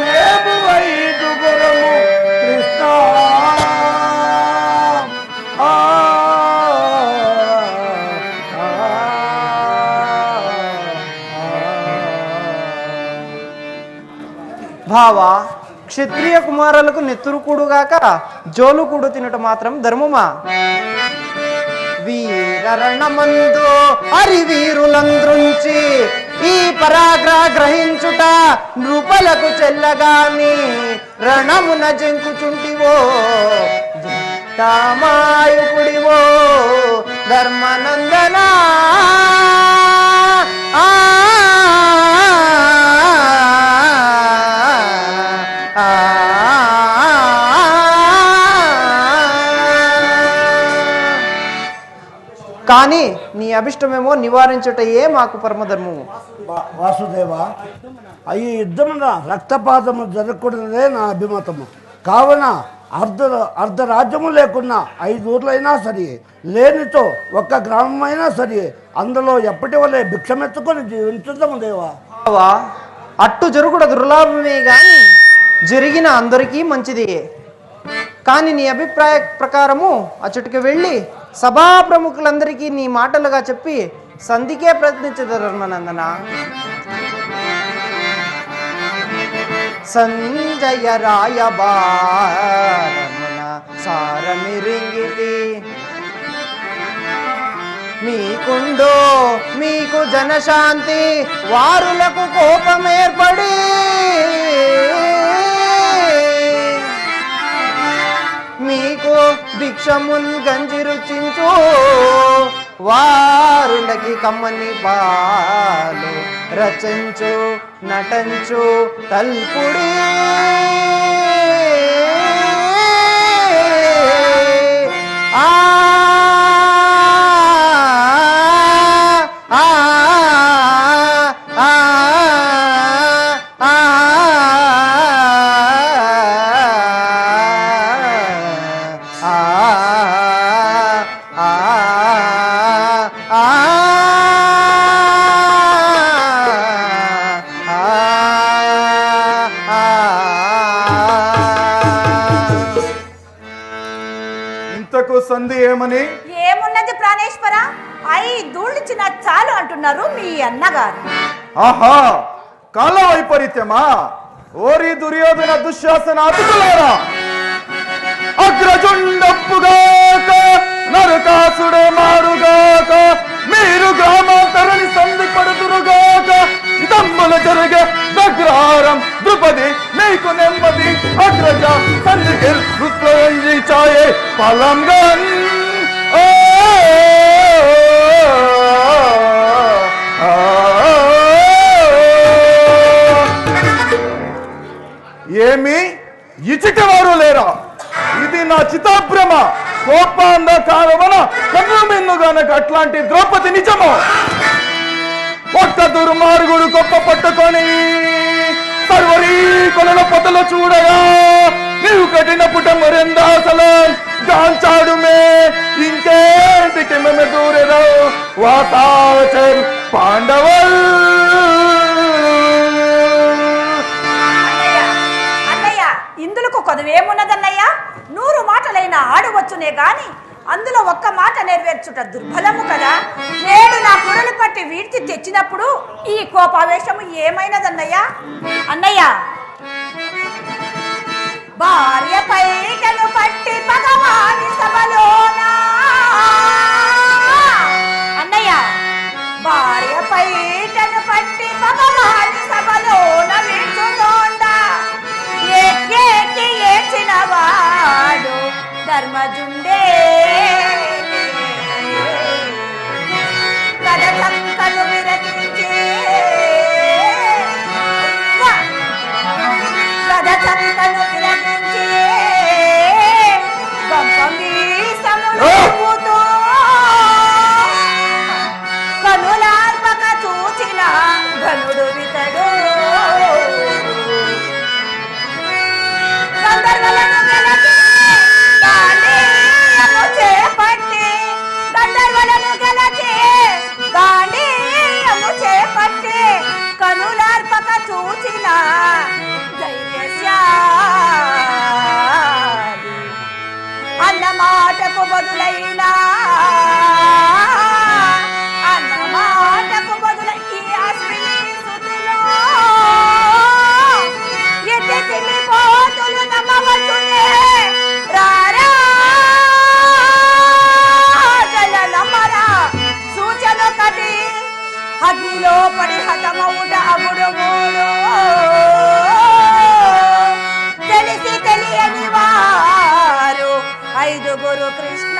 మేము ఐదుగురము కృష్ణ. భావా, క్షత్రియ కుమారులకు నెత్తురుకూడుగాక జోలుకూడు తినట మాత్రం ధర్మమా? వీరరణమందు హరివీరులంద్రుంచి ఈ పరాగ్రహ గ్రహించుట నృపలకు చెల్లగాని రణమున జంకుచుంటివో తామాయుకుడివో ధర్మనందనా. కానీ నీ అభిష్టమేమో నివారించుటయే మాకు పరమధర్మము. వాసుదేవ, ఈ యుద్ధమున రక్తపాతము జరగకూడదే నా అభిమతము. కావున అర్ధరాజ్యము లేకున్నా 5 ఊర్లైనా సరే, లేనితో ఒక్క గ్రామమైనా సరే, అందులో ఎప్పటి వల్లే భిక్షమెత్తుకొని జీవించుదాము దేవా. అట్టు జరుగుడ దుర్లాభమే గాని జరిగిన అందరికీ మంచిది. కానీ నీ అభిప్రాయ ప్రకారము అచ్చటికి వెళ్ళి సభా ప్రముఖులందరికీ నీ మాటలుగా చెప్పి సంధికే ప్రయత్నించదు ధర్మనందన. సంజయ రాయబారమున సారమిరింగితి మీకుండో మీకు జనశాంతి వారులకు కోపమేర్పడి మీకు భిక్షమున్ గంజి రుచించు వారులకి కమ్మని పాలు రచించు నటంచు తల్పుడి ఆ ఇంతకు సంధి ఏమని? ఏమున్నది ప్రాణేశ్వర, 5 ఊళ్ళిచ్చిన చాలు అంటున్నారు మీ అన్నగారు. ఆహా, కాల వైపరీత్యమా? ఓరి దుర్యోధన దుశ్శాసన అతిథులారా, అగ్రజుండప్పుగాక నరకాసుడే మారుగాక మీరు గ్రామాంతరని సంధి పడుతురుగాక తమ్ముల జరిగే దగ్గరారం ద్రుపది మీకు నెమ్మది అగ్రజ సంధికి ఛాయే పలంగా ఏమి ఇచిటవారు లేరా? ఇది నా చితాభ్రమ కోపాంద కారవన కన్ను మిన్ను గనక అట్లాంటి ద్రౌపది నిజమో? ఒక్క దుర్మార్గుడు గొప్ప పట్టుకొని సర్వరీ కొలను పొదలు చూడగా నీవు కఠిన పుట మరిందాసలు గాంచాడు మే ఇంకేంటికి మేము దూరేదో వాతావచర్ పాండవల్. ఇందులకు కొదవేమున్నదన్నయ్య? 100 మాటలైనా ఆడవచ్చునే గాని అందులో ఒక్క మాట నెరవేర్చుట దుర్బలము కదా. నేడు నా పురలు పట్టి వీడ్చి తెచ్చినప్పుడు ఈ కోపావేశము ఏమైనదన్నయ్య? అన్నయ్య, భార్యపై కను పట్టి భగవాని సభలోనా అన్నయ్య, భార్యపై కను పట్టి భగవాని సభలోన వీడ్చుతోండా ఏడ్చిన వాడు ధర్మజుండే కథ సంకలు విరగించే కథ సంకలు విరగించే గంపంగీసముతో కనులార్పక చూచిన ఘనుడు వితడు గంధర్వలను గెలచి గాంధీయము చేపట్టి గంధర్వలను గెలచి గాంధీయము చేపట్టి కనులార్పక చూచిన ధైర్యశాలి అన్న మాటకు బదులైనా అన్న మాటకు బదులై ఈ అశ్విని సుతులో ఎట్టి పోతులు నమ్మవచ్చునే రారా జల నమ్మరా సూచన కటి అగ్నిలో పడి హతమవుట అగుడు మూడు తెలిసి తెలియని వారు 5 కృష్ణ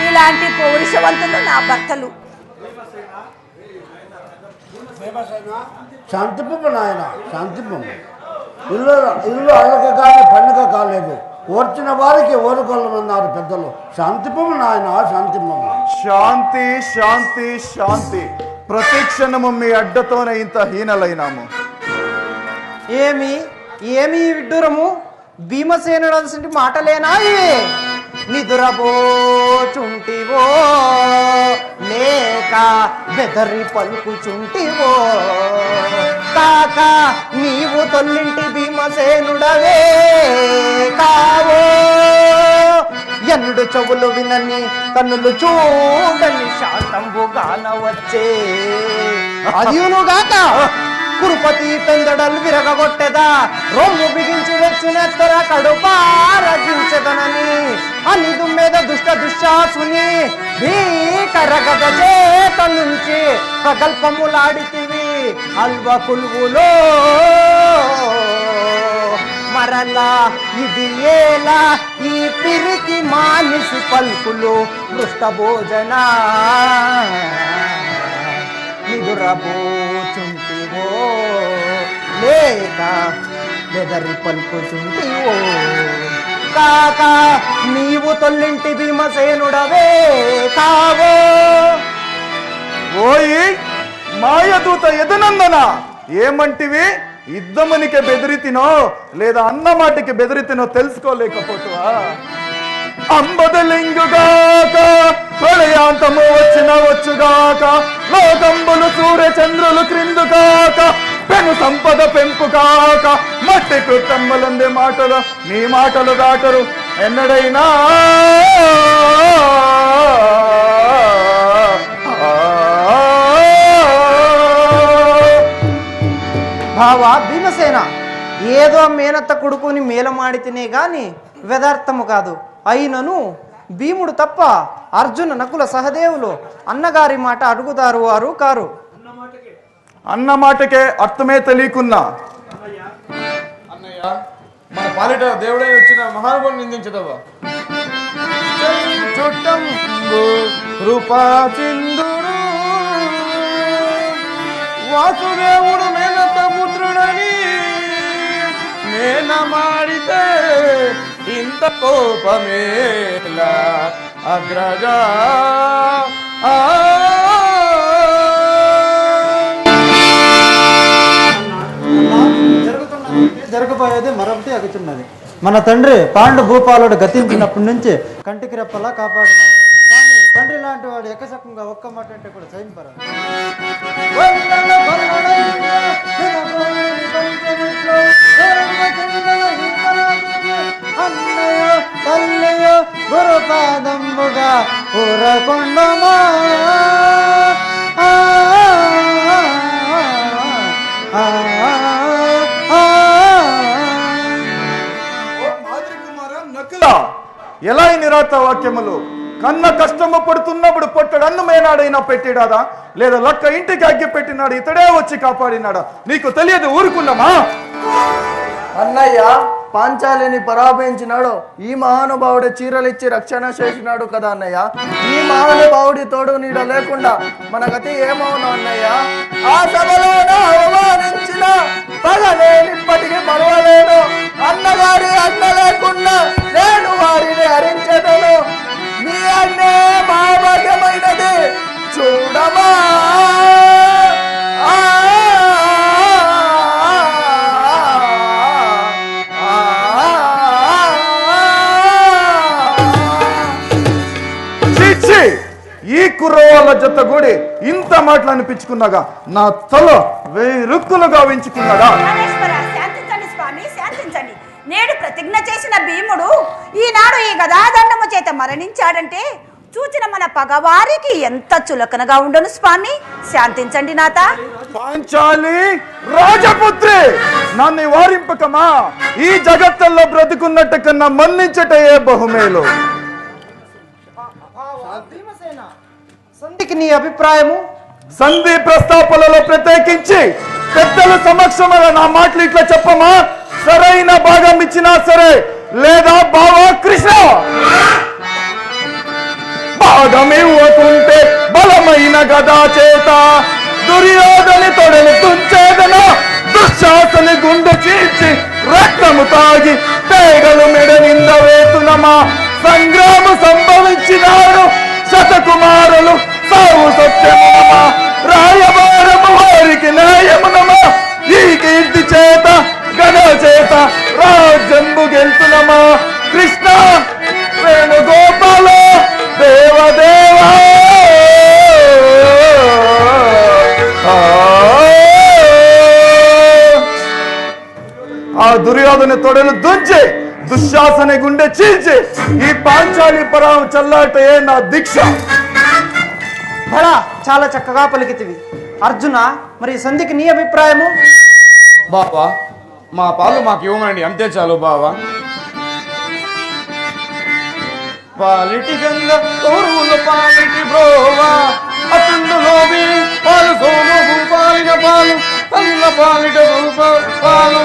ఇలాంటి పౌరుషవంతులు నా భర్తలు. శాంతింపు నాయన, శాంతింపు. ఇల్లు ఇల్లు అల్లక కానీ పండుగ కాలేదు. ఓర్చిన వారికి ఓరుకోవాలన్నారు పెద్దలు. శాంతింపు నాయన, శాంతింపు. శాంతి శాంతి శాంతి. ప్రతి క్షణము మీ అడ్డతోనే ఇంత హీనలైనాము. ఏమి ఏమి విడ్డూరము? భీమసేనుడు అలసింటి మాటలేనా ఇవే? నిదురబోచుంటివో లేక బెదరి పలుకుచుంటివో కాక నీవు తొల్లింటి భీమసేనుడవే కావో ఎన్నుడు చెవులు వినని కన్నులు చూడని శాంతంబుగాన వచ్చే అదియునుగాక కురుపతి పెందడలు విరగగొట్టెదా రొమ్ము బిగించి వెచ్చునెత్తర కడుపారగించెదనని అని దుమ్మెద దుష్ట దుశ్శాసుని భీకర గద చేత నుంచి ప్రగల్పములాడితివి అల్వ కుల్వులో మరలా ఇది ఏలా ఈ పిరికి మానిసి పల్కులు దృష్ట భోజన నిదురబోచుంటివో లేక బెదరి పలుకుచుంటివో కాక నీవు తొల్లింటి భీమసేనుడవే కావో. ఓయి మాయదూత ఎదనందన ఏమంటివి? యుద్ధమునికి బెదిరితినో లేదా అన్నమాటికి బెదిరితినో తెలుసుకోలేకపోతువా? అంబదలింగుగాక ప్రళయాంతము వచ్చుగాక, లోకంబులు సూర్య చంద్రులు క్రిందు కాక, పెను సంపద పెంపు కాక, మట్టి కృతమ్మలందే మాటలు నీ మాటలు దాటరు ఎన్నడైనా. భావా భీమసేన, ఏదో మేనత్త కొడుకుని మేలమాడితేనే గాని వ్యదార్థము కాదు. అయినను భీముడు తప్ప అర్జున నకుల సహదేవులు అన్నగారి మాట అడుగుతారు వారు కారు. అన్న మాటకే అర్థమే తెలియకున్నా అన్నయ్య, మన పాలిట దేవుడే వచ్చిన మహానుభావుని నిందించదవా? కృపా సింధుడు వాసుదేవుడు మేనత పుత్రుడని మేనమాడితే ఇంత కోపమేలా అగ్రజా. జరగబోయేది మరొకటి అగుతున్నది. మన తండ్రి పాండు భూపాలుడు గతించినప్పటి నుంచి కంటికి రెప్పలా కాపాడినాం. కానీ తండ్రి లాంటి వాడు ఎక్కసకంగా ఒక్క మాట అంటే కూడా సైన్పరా. అన్నయ్య తల్లయ్య గురుపాదంబుగా ఊరకొండమా. ఎలా ఈ నిరాత వాక్యములు? కన్న కష్టము పడుతున్నప్పుడు పొట్టడు అన్నమేనాడైనా పెట్టిడాదా, లేదా లక్క ఇంటికి అగ్గి పెట్టినాడు ఇతడే వచ్చి కాపాడినాడా? నీకు తెలియదు ఊరుకున్నామా? అన్నయ్య పాంచాలిని పరాభవించినాడు ఈ మహానుభావుడు చీరలిచ్చి రక్షణ చేసినాడు కదా అన్నయ్య. ఈ మహానుభావుడి తోడు నీడ లేకుండా మన గతి ఏమవును అన్నయ్య? ఆ సభలోన అవమానించిన పగ నేనిప్పటికీ పర్వాలేను. అన్నగారి అన్న లేకుండా నేను వారిని హరించదను. మీ అన్నే మహాభాగ్యమైనది చూడమా. ఈ కుర్రవాళ్ళ జత కూడి ఇంత మాటలు అనిపించుకున్నాగా నా తల 1000 రుక్కులుగా వెంచుకున్నాడా? శాంతించండి స్వామి, శాంతించండి. నేడు ప్రతిజ్ఞ చేసిన భీముడు ఈనాడు ఈ గదాదండము చేత మరణించాడంటే చూచిన మన పగవారికి ఎంత చులకనగా ఉండను స్వామి. శాంతించండి నాత. పాంచాలి రాజపుత్రి, నన్ను వారింపకమా? ఈ జగత్తుల్లో బ్రతుకున్నట్టు కన్నా మన్నించటే బహుమేలు. సంధికి నీ అభిప్రాయము? సంధి ప్రస్తాపనలో ప్రత్యేకించి పెద్దల సమక్షంలో నా మాటలు ఇట్లా చెప్పమా? సరైన భాగం ఇచ్చినా సరే, లేదా బావా కృష్ణ భాగం ఇవ్వకుంటే బలమైన గదా చేత దుర్యోధని తొడలు తుంచేదన, దుశ్శాసని గుండె చీల్చి రక్తము తాగి పేగలు మెడ నింద వేతునమా. సంగ్రాము సంభవించినాడు శతకుమారులు సావు సత్యమునమా. రాయబారము వారికి న్యాయమునమా. ఈ కీర్తి చేత గణ చేత రాజ్యంబు గెలుతునమా. కృష్ణ వేణుగోపాల దేవదేవా. ఆ దుర్యోధన తొడలు దుంచి దుశ్శాసని గుండె చీల్చి ఈ పాంచాలి పరాం చల్లాటే నా దీక్ష. బడా చాలా చక్కగా పలికితివి. అర్జున, మరి సంధికి నీ అభిప్రాయము? బావా, మా పాలు మాకు ఇవ్వమండి, అంతే చాలు బావా. పాలిటి గంగ కౌరవుల పాలిటి బ్రోవా, అతుండులోవి పాలు సోము భూపాలిన పాలు అన్న పాలిట పాలు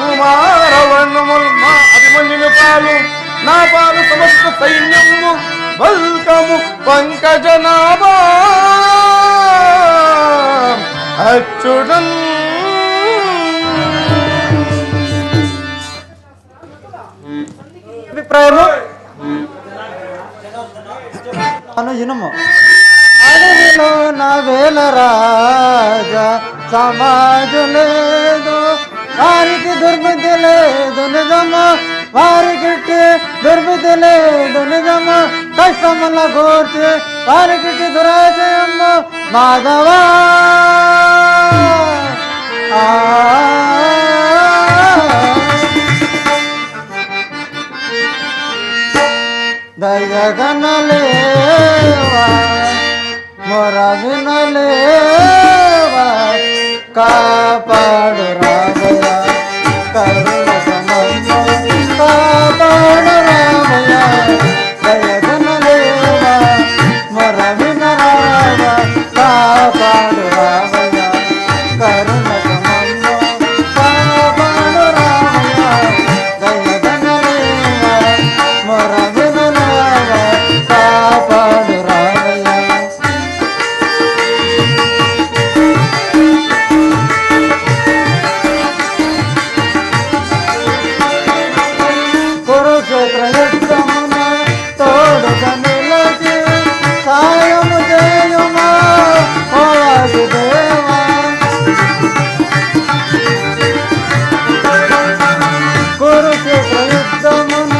కుమారవర్ణములు మా అభిమన్యుల పాలు. నా పాలు సమస్త సైన్యము బల్కము పంకజనాభా అచ్యుతన్. అభిప్రాయము? ఇనుము అడవిలో నా వేల రాజా సమాజు లేదు, వారికి దుర్బుద్ధి లేదు నిజమా, వారికి దుర్బుద్ధి లేదు నిజమా. కష్టముల గూర్చి వారికి దురాశయము మాధవా దయగనలేవా మొర వినలేవా కాపాడు రామయ్య కరుణ సమమ్మ కాపాడు రామయ్య దయగనలేవా మొర వినరావా కాపాడు రామయ్య కరుణ సమమ్మ కాపాడు రామయ్య దయగనలేవా మొర వినరావా కాపాడు రామయ్య కురుక్షేత్ర యుద్ధమున తోడుగా నిలచి సాయము చేయుమా ఓ వాసుదేవా కురుక్షేత్ర యుద్ధమున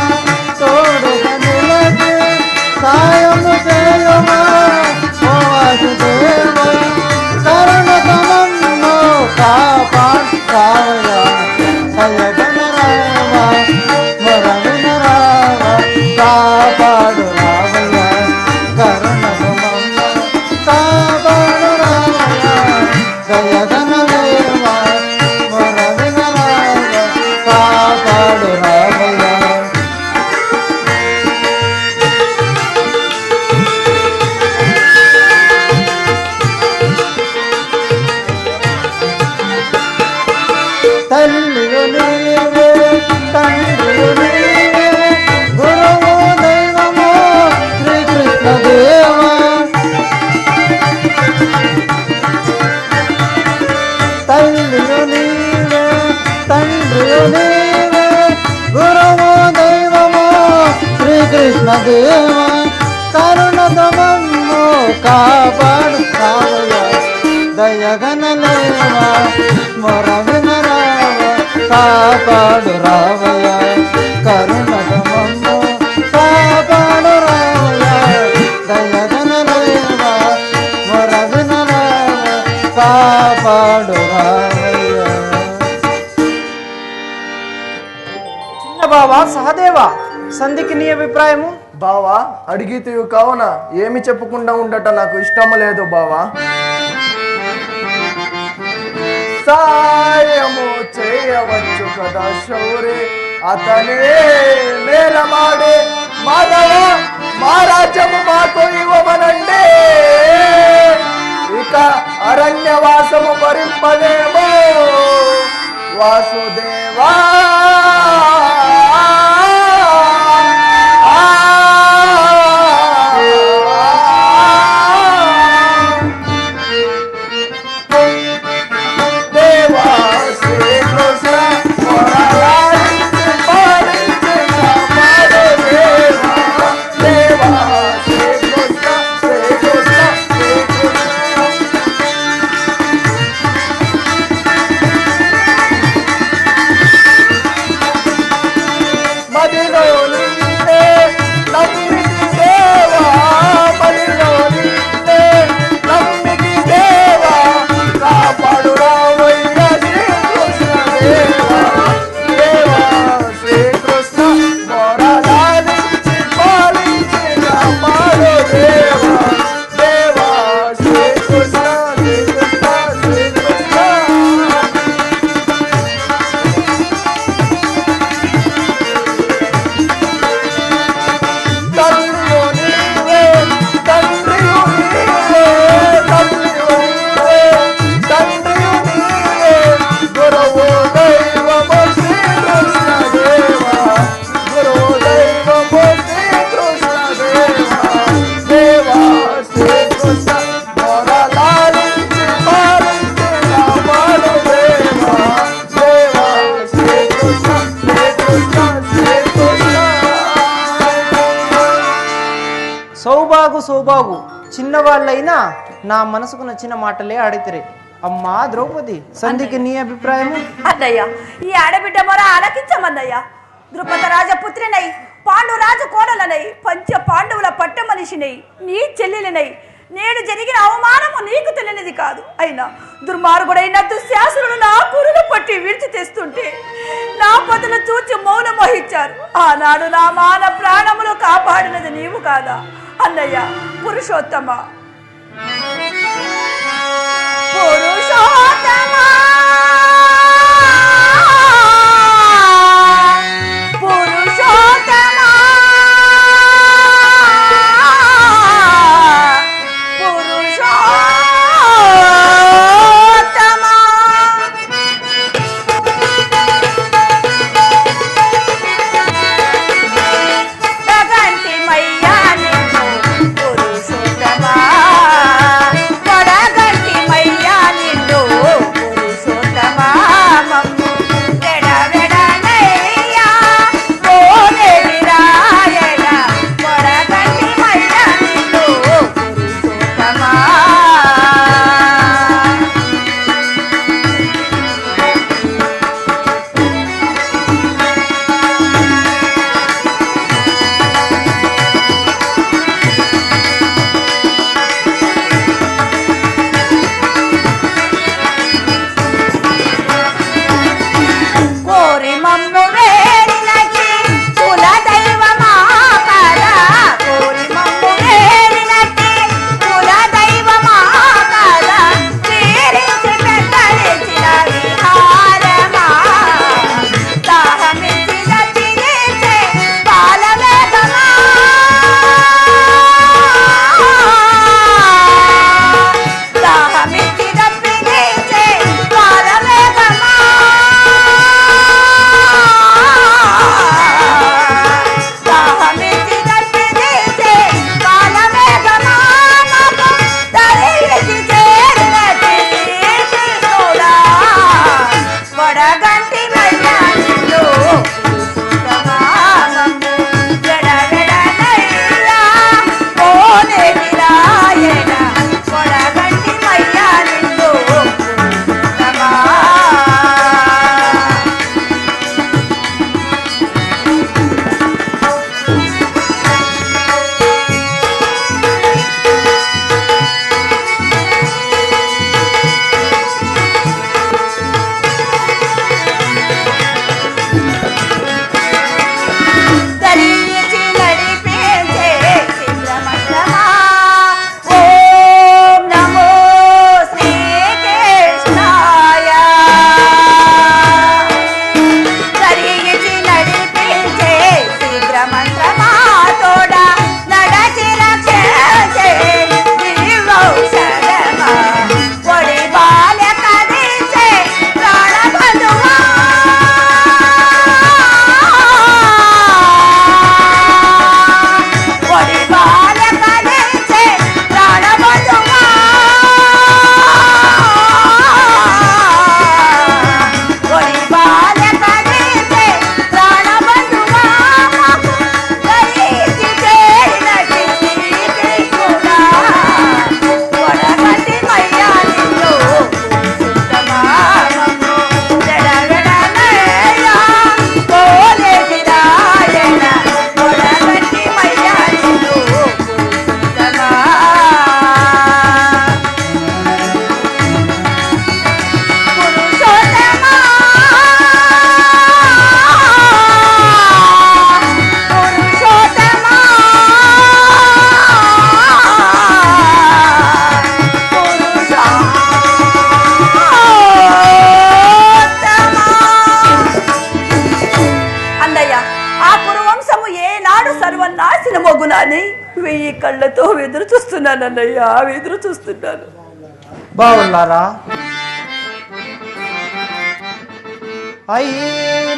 తోడుగా నిలచి సాయము చేయుమా ఓ వాసుదేవా కరుణ సమమ్ము కాపాడు రామయ్య దయగనరావా మొర వినరావా కాపాడు రామయ్య కరుణ సమమ్మ కాపాడు రామయ్య దయగనలేవా మొర వినరావా కాపాడు రామయ్య తల్లియు నీవే తండ్రియు నీవే గురువు దైవము శ్రీకృష్ణ దేవా తల్లియు నీవే తండ్రియు నీవే గురువు దైవము శ్రీకృష్ణ దేవా కరుణ సమమ్ము కాపాడు రామయ్య దయగనలేవా మొర వినరావా కాపాడు రామయ్య కరుణ సమమ్ము కాపాడు రామయ్య దయగనలేవా మొర వినరావా కాపాడు రామయ్య. చిన్న బావా సహదేవా సంధికి నీ అభిప్రాయము? బావా అడిగితేయు కావున ఏమి చెప్పకుండా ఉండట నాకు ఇష్టం లేదు బావా. సాయము చేయవచ్చు కదా శౌరి అతనే మేలమాడే మాధవ మా రాజ్యము మాకు ఇవ్వమనండి ఇక అరణ్యవాసము భరింపదేమో వాసుదేవా. సౌబాగు చిన్నవాళ్ళైనా నా మనసుకు నచ్చిన మాటలే ఆడితిరే. అమ్మా ద్రౌపది సంధికి నీ అభిప్రాయము? అన్నయ్య ఈ ఆడబిడ్డ మొర ఆలకించమన్నయ్య. ద్రుపద రాజపుత్రినై పాండురాజు కోడలనై పంచ పాండవుల పట్ట మనిషినై నీ చెల్లెలినై నేడు జరిగిన అవమానము నీకు తెలియనిది కాదు. అయినా దుర్మార్గుడైన దుశ్శాసనుడు నా పురుగు పట్టి విడిచి తెస్తుంటే నా పతులు చూచి మౌనం వహించారు. ఆనాడు నా మాన ప్రాణములు కాపాడినది నీవు కాదా అన్నయ్య? పురుషోత్తమ పురుషోత్తమ పురుషోత్తమ సర్వనాశనమగునని వెయ్యి కళ్ళతో ఎదురు చూస్తున్నానన్నయ్యా, ఎదురు చూస్తున్నాను. బావులారా, అయ్యి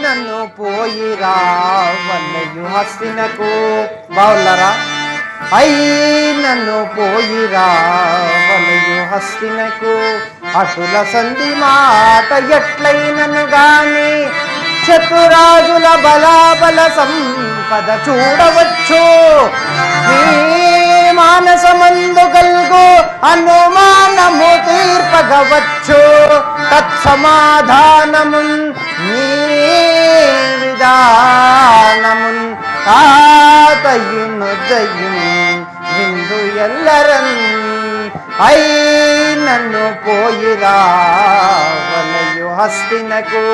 నన్ను పోయిరా వన్నయు హస్తినకు. బావులారా, అయ్యి నన్ను పోయిరా వన్నయు హస్తినకు. అటుల సంధి మాట ఎట్లయినను గాని చతురాజుల బలాబల సంపద చూడవచ్చు. మానసమందు గల్గు అనుమానము తీర్పగవచ్చు. తత్సమాధానమున్ నీ విధానమున్ ತಾಯಿನೊದ್ದಯ್ಯು ಇಂದು ಎಲ್ಲರನ್ ಐ ನನ್ನು ಪೋಯಿರಾ ವಲಯು ಹಸ್ತಿನಕು